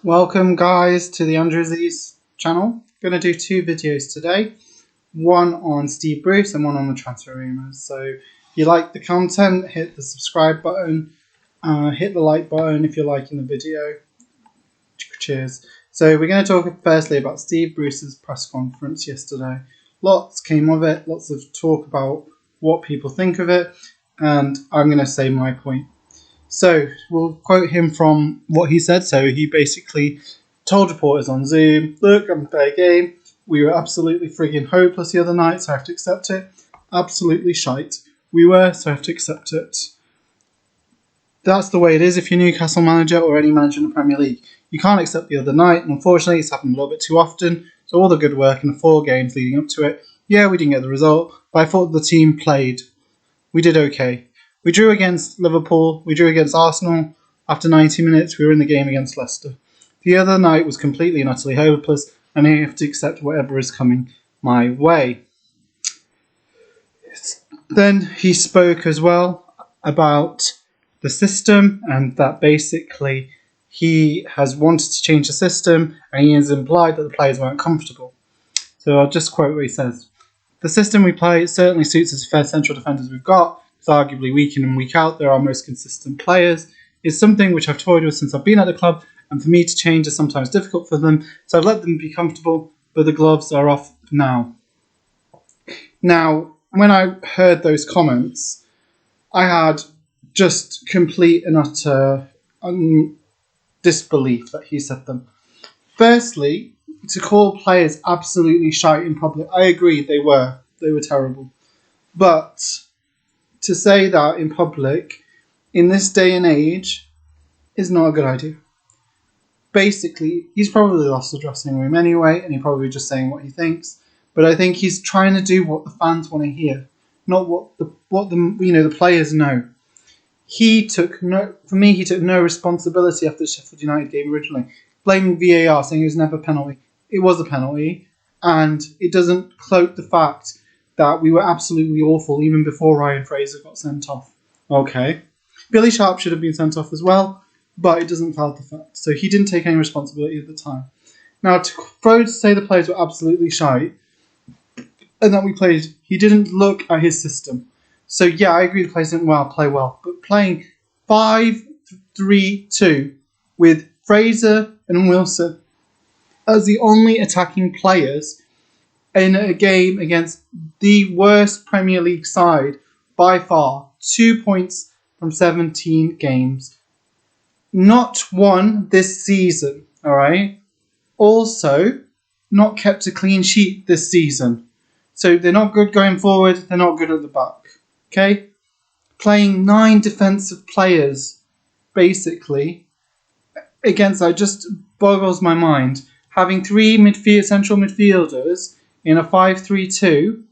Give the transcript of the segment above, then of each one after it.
Welcome guys to the Andrewsies channel. Going to do two videos today, one on Steve Bruce and one on the transfer rumours. So if you like the content, hit the subscribe button, hit the like button if you're liking the video. Cheers. So we're going to talk firstly about Steve Bruce's press conference yesterday. Lots came of it, lots of talk about what people think of it, and I'm going to say my point. So we'll quote him from what he said. So he basically told reporters on Zoom, look, I'm fair game. We were absolutely frigging hopeless the other night, so I have to accept it. Absolutely shite. We were, so I have to accept it. That's the way it is if you're Newcastle manager or any manager in the Premier League. You can't accept the other night, and unfortunately it's happened a little bit too often. So all the good work in the 4 games leading up to it, yeah, we didn't get the result, but I thought the team played. We did okay. We drew against Liverpool, we drew against Arsenal. After 90 minutes, we were in the game against Leicester. The other night was completely and utterly hopeless, and I have to accept whatever is coming my way. Then he spoke as well about the system, and that basically he has wanted to change the system, and he has implied that the players weren't comfortable. So I'll just quote what he says. The system we play certainly suits us fair central defenders we've got. It's arguably week in and week out, they're our most consistent players. It's something which I've toyed with since I've been at the club, and for me to change is sometimes difficult for them, so I've let them be comfortable, but the gloves are off now. Now, when I heard those comments, I had just complete and utter disbelief that he said them. Firstly, to call players absolutely shite in public, I agree they were terrible. But to say that in public, in this day and age, is not a good idea. Basically, he's probably lost the dressing room anyway, and he's probably just saying what he thinks. But I think he's trying to do what the fans want to hear, not what the players know. He took no responsibility after the Sheffield United game originally, blaming VAR, saying it was never a penalty. It was a penalty, and it doesn't cloak the fact that we were absolutely awful even before Ryan Fraser got sent off. Okay. Billy Sharp should have been sent off as well, but it doesn't cloud the fact. So he didn't take any responsibility at the time. Now, to say the players were absolutely shite and that we played, he didn't look at his system. So yeah, I agree the players didn't play well, but playing 5-3-2 with Fraser and Wilson as the only attacking players in a game against the worst Premier League side by far, 2 points from 17 games. Not won this season, alright? Also, not kept a clean sheet this season. So they're not good going forward, they're not good at the back. Okay? Playing 9 defensive players, basically, against that just boggles my mind. Having 3 central midfielders in a 5-3-2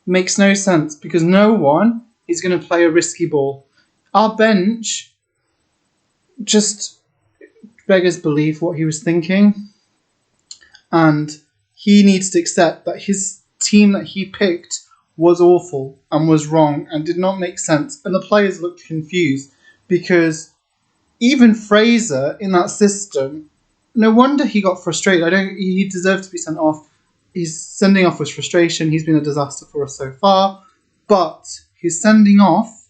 makes no sense because no one is going to play a risky ball. Our bench just beggars belief what he was thinking, and he needs to accept that his team that he picked was awful and was wrong and did not make sense, and the players looked confused because even Fraser in that system, no wonder he got frustrated. He deserved to be sent off. His sending off was frustration. He's been a disaster for us so far. But his sending off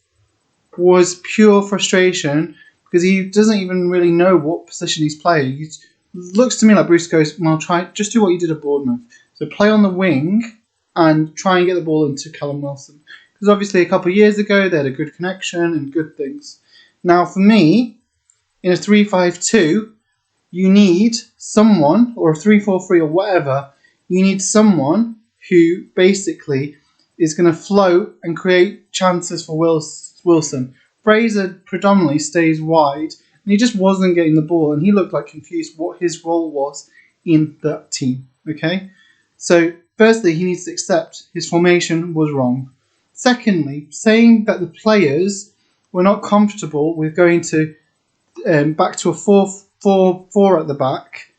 was pure frustration because he doesn't even really know what position he's playing. It looks to me like Bruce goes, well, just do what you did at Bournemouth. So play on the wing and try and get the ball into Callum Wilson. Because obviously a couple of years ago they had a good connection and good things. Now for me, in a 3-5-2, you need someone, or a 3-4-3 or whatever, you need someone who basically is going to float and create chances for Wilson. Fraser predominantly stays wide, and he just wasn't getting the ball, and he looked like confused what his role was in that team. Okay? So, firstly, he needs to accept his formation was wrong. Secondly, saying that the players were not comfortable with going to back to a 4-4-4 at the back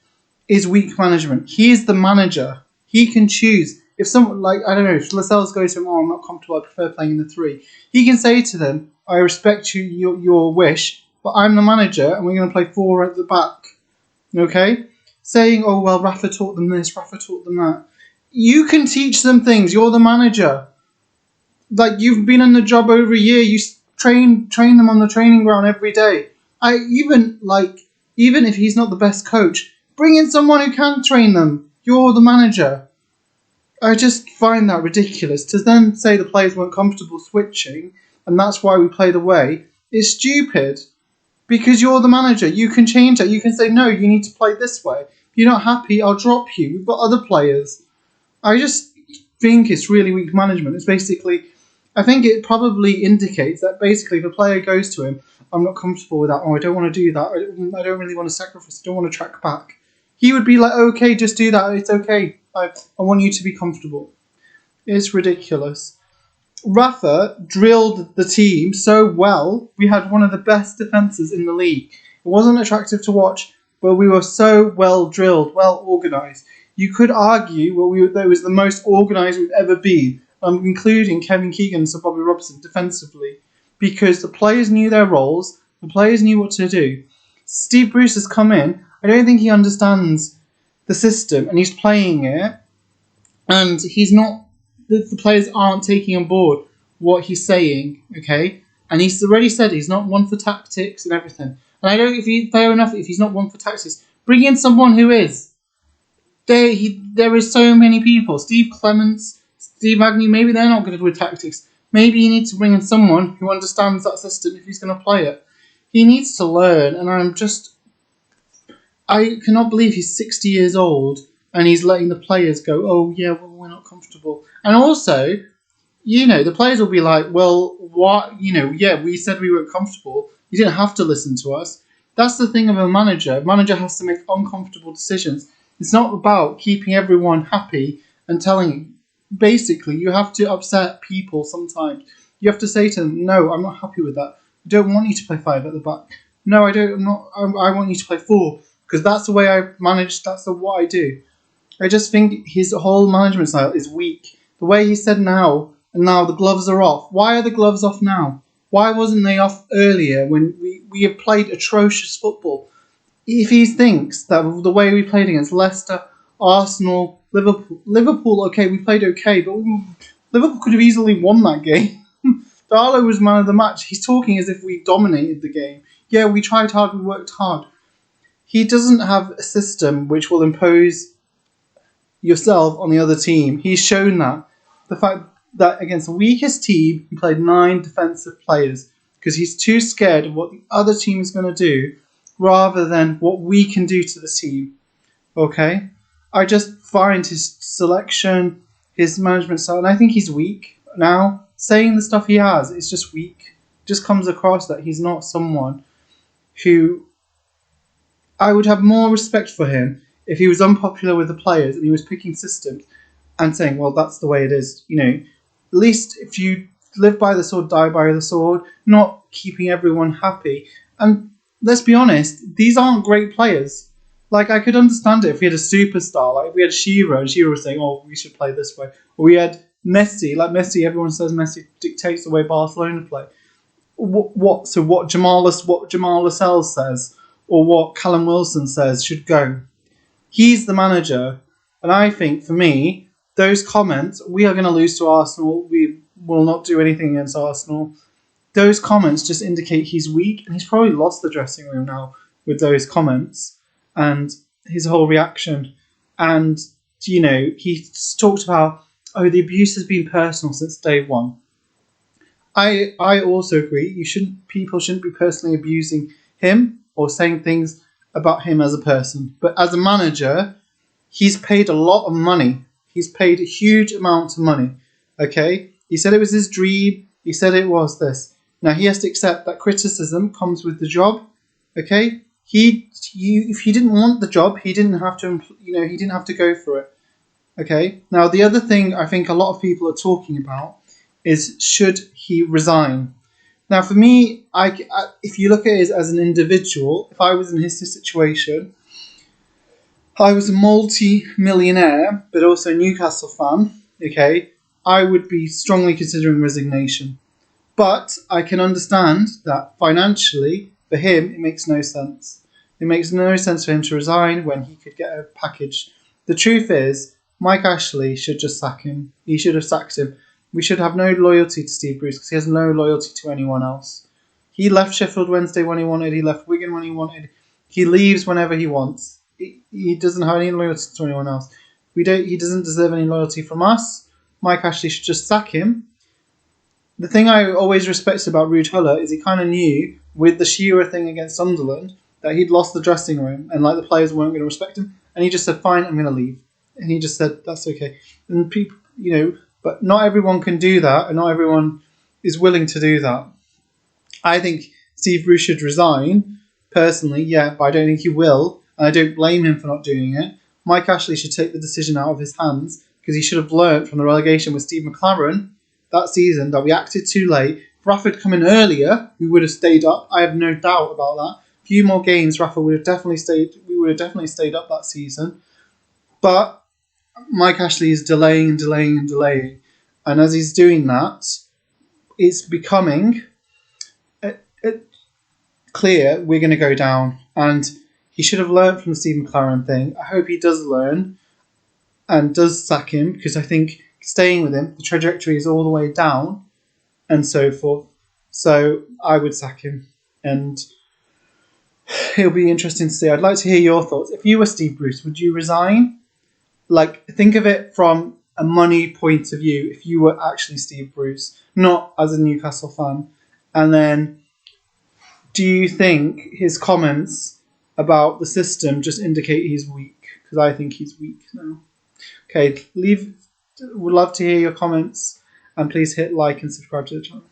is weak management. He is the manager. He can choose. If someone, if Lascelles goes to him, I'm not comfortable, I prefer playing in the 3. He can say to them, I respect your wish, but I'm the manager and we're going to play 4 at the back. okay? Saying, oh, well, Rafa taught them this, Rafa taught them that. You can teach them things. You're the manager. Like, you've been in the job over a year. You train them on the training ground every day. Even if he's not the best coach, bring in someone who can train them. You're the manager. I just find that ridiculous. To then say the players weren't comfortable switching, and that's why we played away, is stupid. Because you're the manager. You can change it. You can say, no, you need to play this way. If you're not happy, I'll drop you. We've got other players. I just think it's really weak management. It's basically, I think it probably indicates that basically if a player goes to him, I'm not comfortable with that, oh, I don't want to do that, I don't really want to sacrifice, I don't want to track back. He would be like, okay, just do that, it's okay. I want you to be comfortable. It's ridiculous. Rafa drilled the team so well. We had one of the best defences in the league. It wasn't attractive to watch, but we were so well drilled, well organised. You could argue that it was the most organised we've ever been, including Kevin Keegan and Sir Bobby Robson defensively, because the players knew their roles, the players knew what to do. Steve Bruce has come in. I don't think he understands the system, and he's playing it, and he's not. The players aren't taking on board what he's saying, okay? And he's already said he's not one for tactics and everything. And I don't. Fair enough. If he's not one for tactics, bring in someone who is. There is so many people. Steve Clements, Steve Agnew. Maybe they're not good with tactics. Maybe you need to bring in someone who understands that system if he's going to play it. He needs to learn, and I cannot believe he's 60 years old and he's letting the players go, oh, yeah, well, we're not comfortable. And also, the players will be like, well, what, yeah, we said we weren't comfortable. You didn't have to listen to us. That's the thing of a manager. A manager has to make uncomfortable decisions. It's not about keeping everyone happy and telling. Basically, you have to upset people sometimes. You have to say to them, no, I'm not happy with that. I don't want you to play 5 at the back. No, I don't. I want you to play 4 because that's the way I manage. That's what I do. I just think his whole management style is weak. The way he said now, and now the gloves are off. Why are the gloves off now? Why wasn't they off earlier when we have played atrocious football? If he thinks that the way we played against Leicester, Arsenal, Liverpool, okay, we played okay, but Liverpool could have easily won that game. Darlow was man of the match. He's talking as if we dominated the game. Yeah, we tried hard, we worked hard. He doesn't have a system which will impose yourself on the other team. He's shown that. The fact that against the weakest team, he played 9 defensive players because he's too scared of what the other team is going to do rather than what we can do to the team. Okay? I just find his selection, his management style, and I think he's weak now. Saying the stuff he has is just weak. Just comes across that he's not someone who I would have more respect for him if he was unpopular with the players and he was picking systems and saying, well, that's the way it is. At least if you live by the sword, die by the sword, not keeping everyone happy. And let's be honest, these aren't great players. Like, I could understand it if we had a superstar, like if we had Youre, and Youre was saying, oh, we should play this way. Or we had Messi, everyone says Messi dictates the way Barcelona play. What Jamal Lascelles says, or what Callum Wilson says should go. He's the manager, and I think, for me, those comments, we are going to lose to Arsenal, we will not do anything against Arsenal, those comments just indicate he's weak, and he's probably lost the dressing room now with those comments and his whole reaction. And, he talked about, oh, the abuse has been personal since day one. I also agree, people shouldn't be personally abusing him or saying things about him as a person. But as a manager, he's paid a lot of money. He's paid a huge amount of money. Okay? He said it was his dream. He said it was this. Now he has to accept that criticism comes with the job. Okay? If he didn't want the job, he didn't have to. He didn't have to go for it. Okay? Now the other thing I think a lot of people are talking about is, should he resign? Now, for me, if you look at it as an individual, if I was in his situation, I was a multi-millionaire, but also a Newcastle fan, okay, I would be strongly considering resignation. But I can understand that financially, for him, it makes no sense. It makes no sense for him to resign when he could get a package. The truth is, Mike Ashley should just sack him. He should have sacked him. We should have no loyalty to Steve Bruce because he has no loyalty to anyone else. He left Sheffield Wednesday when he wanted. He left Wigan when he wanted. He leaves whenever he wants. He doesn't have any loyalty to anyone else. He doesn't deserve any loyalty from us. Mike Ashley should just sack him. The thing I always respected about Ruud Huller is he kind of knew with the Youre thing against Sunderland that he'd lost the dressing room and like the players weren't going to respect him. And he just said, "Fine, I'm going to leave." And he just said, "That's okay." And people, but not everyone can do that, and not everyone is willing to do that. I think Steve Bruce should resign, personally, yeah, but I don't think he will, and I don't blame him for not doing it. Mike Ashley should take the decision out of his hands because he should have learnt from the relegation with Steve McLaren that season that we acted too late. If Rafa had come in earlier, we would have stayed up. I have no doubt about that. A few more games, Rafa would have definitely stayed. We would have definitely stayed up that season. But Mike Ashley is delaying and delaying and delaying, and as he's doing that, it's becoming clear we're going to go down. And he should have learned from the Steve McLaren thing. I hope he does learn and does sack him because I think staying with him, the trajectory is all the way down and so forth. So I would sack him, and it'll be interesting to see. I'd like to hear your thoughts. If you were Steve Bruce, would you resign? Like, think of it from a money point of view if you were actually Steve Bruce, not as a Newcastle fan. And then, do you think his comments about the system just indicate he's weak? Because I think he's weak now. Okay, would love to hear your comments, and please hit like and subscribe to the channel.